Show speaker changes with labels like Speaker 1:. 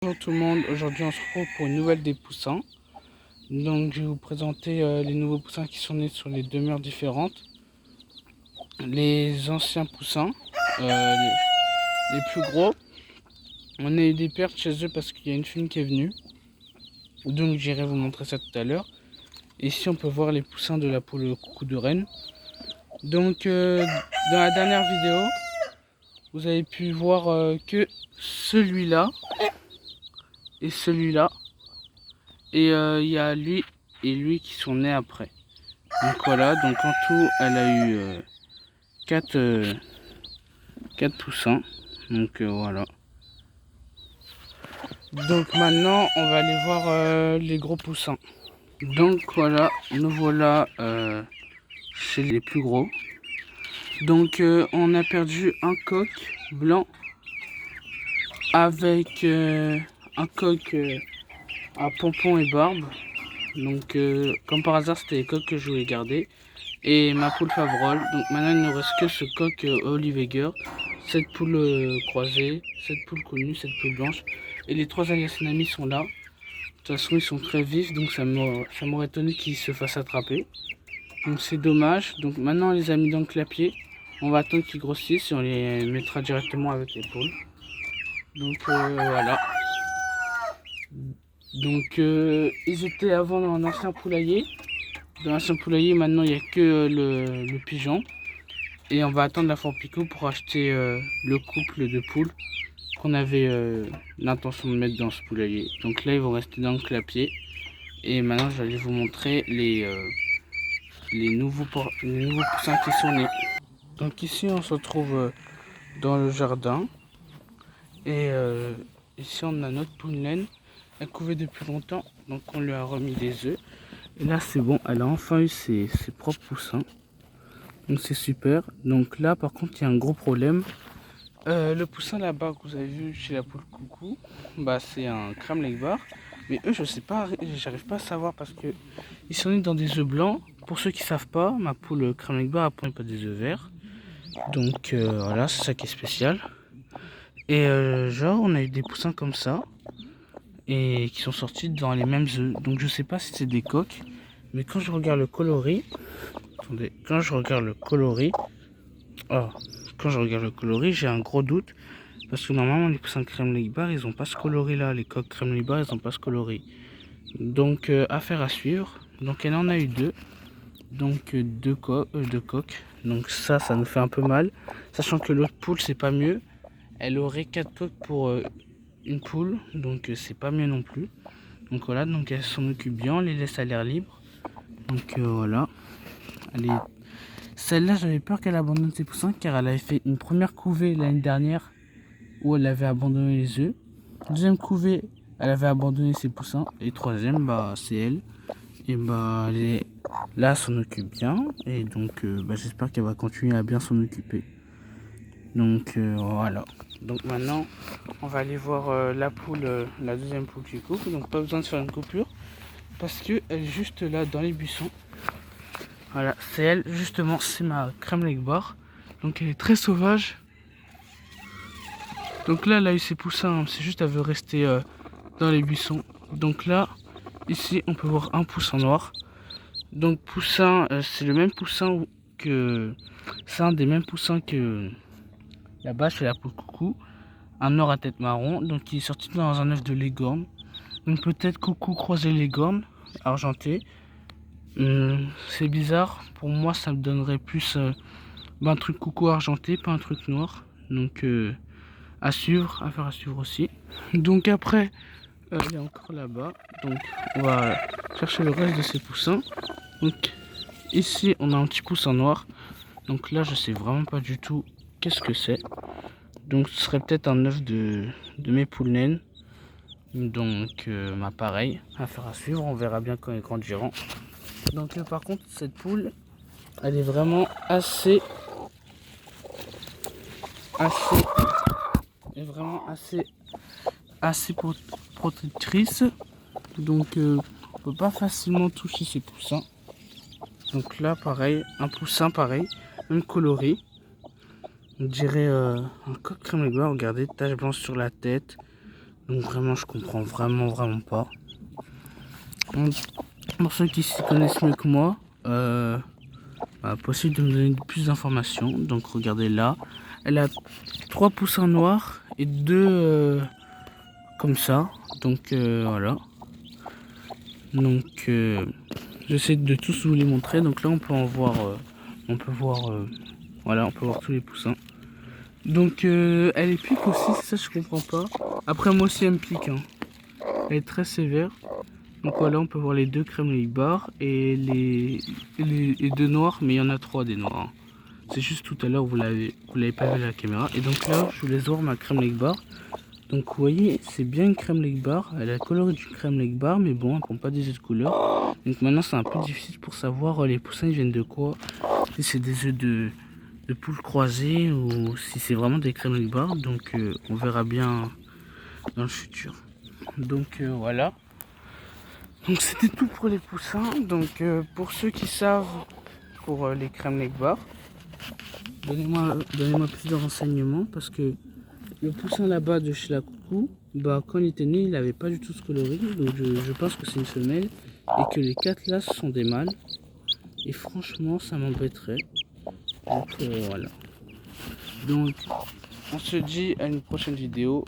Speaker 1: Bonjour tout le monde, aujourd'hui on se retrouve pour une nouvelle des poussins. Donc je vais vous présenter les nouveaux poussins qui sont nés sur les deux murs différentes. Les anciens poussins, les plus gros, on a eu des pertes chez eux parce qu'il y a une fille qui est venue. Donc j'irai vous montrer ça tout à l'heure. Ici on peut voir les poussins de la poule coucou de reine. Donc dans la dernière vidéo, vous avez pu voir que celui-là et celui-là. Et il y a lui et lui qui sont nés après. Donc voilà, donc en tout, elle a eu 4 poussins. Donc voilà. Donc maintenant, on va aller voir les gros poussins. Donc voilà, nous voilà chez les plus gros. Donc on a perdu un coq blanc avec un coq à pompon et barbe. Donc comme par hasard, c'était les coqs que je voulais garder. Et ma poule Favrol. Donc maintenant il ne nous reste que ce coq Oliveger, cette poule croisée, cette poule connue, cette poule blanche. Et les trois aliacinami sont là. De toute façon ils sont très vifs, donc ça m'aurait étonné qu'ils se fassent attraper. Donc c'est dommage. Donc maintenant on les a mis dans le clapier. On va attendre qu'ils grossissent et on les mettra directement avec les poules. Donc voilà. Donc ils étaient avant dans un ancien poulailler. Dans l'ancien poulailler maintenant il n'y a que le pigeon. Et on va attendre la Fort Picot pour acheter le couple de poules qu'on avait l'intention de mettre dans ce poulailler. Donc là, ils vont rester dans le clapier. Et maintenant, je vais vous montrer les nouveaux poussins qui sont nés. Donc ici, on se retrouve dans le jardin. Et ici, on a notre poule naine. Elle couvait depuis longtemps, donc on lui a remis des œufs. Et là, c'est bon, elle a enfin eu ses propres poussins. Donc c'est super. Donc là par contre il y a un gros problème. Le poussin là-bas que vous avez vu chez la poule coucou, bah c'est un crème lake bar. Mais eux je sais pas, j'arrive pas à savoir parce que ils sont nés dans des œufs blancs. Pour ceux qui savent pas, ma poule crème lake bar a pas des œufs verts. Donc voilà, c'est ça qui est spécial. Et genre on a eu des poussins comme ça. Et qui sont sortis dans les mêmes œufs. Donc je sais pas si c'est des coques. Mais quand je regarde le coloris. Attendez, quand je regarde le coloris. Oh, quand je regarde le coloris, j'ai un gros doute. Parce que normalement, les poussins crème lake bar, ils ont pas ce coloris là. Les coques crème lake bar, ils ont pas ce coloris. Donc, affaire à suivre. Donc, elle en a eu deux. Donc, deux coques. Donc, ça nous fait un peu mal. Sachant que l'autre poule, c'est pas mieux. Elle aurait 4 coques pour une poule. Donc, c'est pas mieux non plus. Donc, voilà. Donc, elle s'en occupe bien. On les laisse à l'air libre. Donc, voilà. Elle est... Celle-là, j'avais peur qu'elle abandonne ses poussins car elle avait fait une première couvée l'année dernière où elle avait abandonné les œufs. Deuxième couvée, elle avait abandonné ses poussins. Et troisième, bah c'est elle. Et bah elle est là, s'en occupe bien. Et donc bah, j'espère qu'elle va continuer à bien s'en occuper. Donc voilà. Donc maintenant, on va aller voir la poule, la deuxième poule qui coupe. Donc pas besoin de faire une coupure parce que elle est juste là dans les buissons. Voilà, c'est elle, justement, c'est ma crème lake bar. Donc elle est très sauvage. Donc là, elle a eu ses poussins, c'est juste elle veut rester dans les buissons. Donc là, ici, on peut voir un poussin noir. Donc poussin, c'est le même poussin que... C'est un des mêmes poussins que là-bas chez la poule coucou. Un noir à tête marron, donc il est sorti dans un œuf de Leghorn. Donc peut-être coucou croisé Leghorn, argenté. C'est bizarre, pour moi ça me donnerait plus un truc coucou argenté, pas un truc noir. Donc à suivre, à faire à suivre aussi. Donc après, il est encore là-bas. Donc on va chercher le reste de ces poussins. Donc ici on a un petit poussin noir. Donc là je sais vraiment pas du tout qu'est-ce que c'est. Donc ce serait peut-être un œuf de mes poules naines. Donc pareil, à faire à suivre, on verra bien quand ils grandiront. Donc par contre cette poule, elle est vraiment assez protectrice. Donc on peut pas facilement toucher ses poussins. Donc là pareil, un poussin pareil, même coloré. On dirait un coq crème lake bar, regardez, tache blanche sur la tête. Donc vraiment, je comprends vraiment pas. Donc, pour ceux qui s'y connaissent mieux que moi, possible de me donner plus d'informations. Donc regardez là, elle a 3 poussins noirs et 2 comme ça. Donc voilà. Donc j'essaie de tous vous les montrer. Donc là on peut en voir, voilà, on peut voir tous les poussins. Donc elle est pique aussi, c'est ça je comprends pas. Après moi aussi elle me pique, hein. Elle est très sévère. Donc voilà, on peut voir les 2 crème Lake Bar et les 2 noirs, mais il y en a 3 des noirs, hein. C'est juste tout à l'heure vous l'avez pas vu à la caméra. Et donc là je vous laisse voir ma crème Lake Bar. Donc vous voyez, c'est bien une crème Lake Bar. Elle a le coloris d'une crème Lake Bar, mais bon, elle prend pas des œufs de couleur. Donc maintenant c'est un peu difficile pour savoir les poussins ils viennent de quoi. Si c'est des œufs de poule croisés ou si c'est vraiment des crèmes Lake Bar. Donc on verra bien dans le futur. Donc voilà. Donc c'était tout pour les poussins. Donc pour ceux qui savent, pour les crèmes Lake Bar, donnez-moi plus de renseignements parce que le poussin là-bas de chez la coucou, quand il était né, il n'avait pas du tout ce coloris. Donc je pense que c'est une femelle et que les 4 là ce sont des mâles. Et franchement, ça m'embêterait. Donc voilà. Donc on se dit à une prochaine vidéo.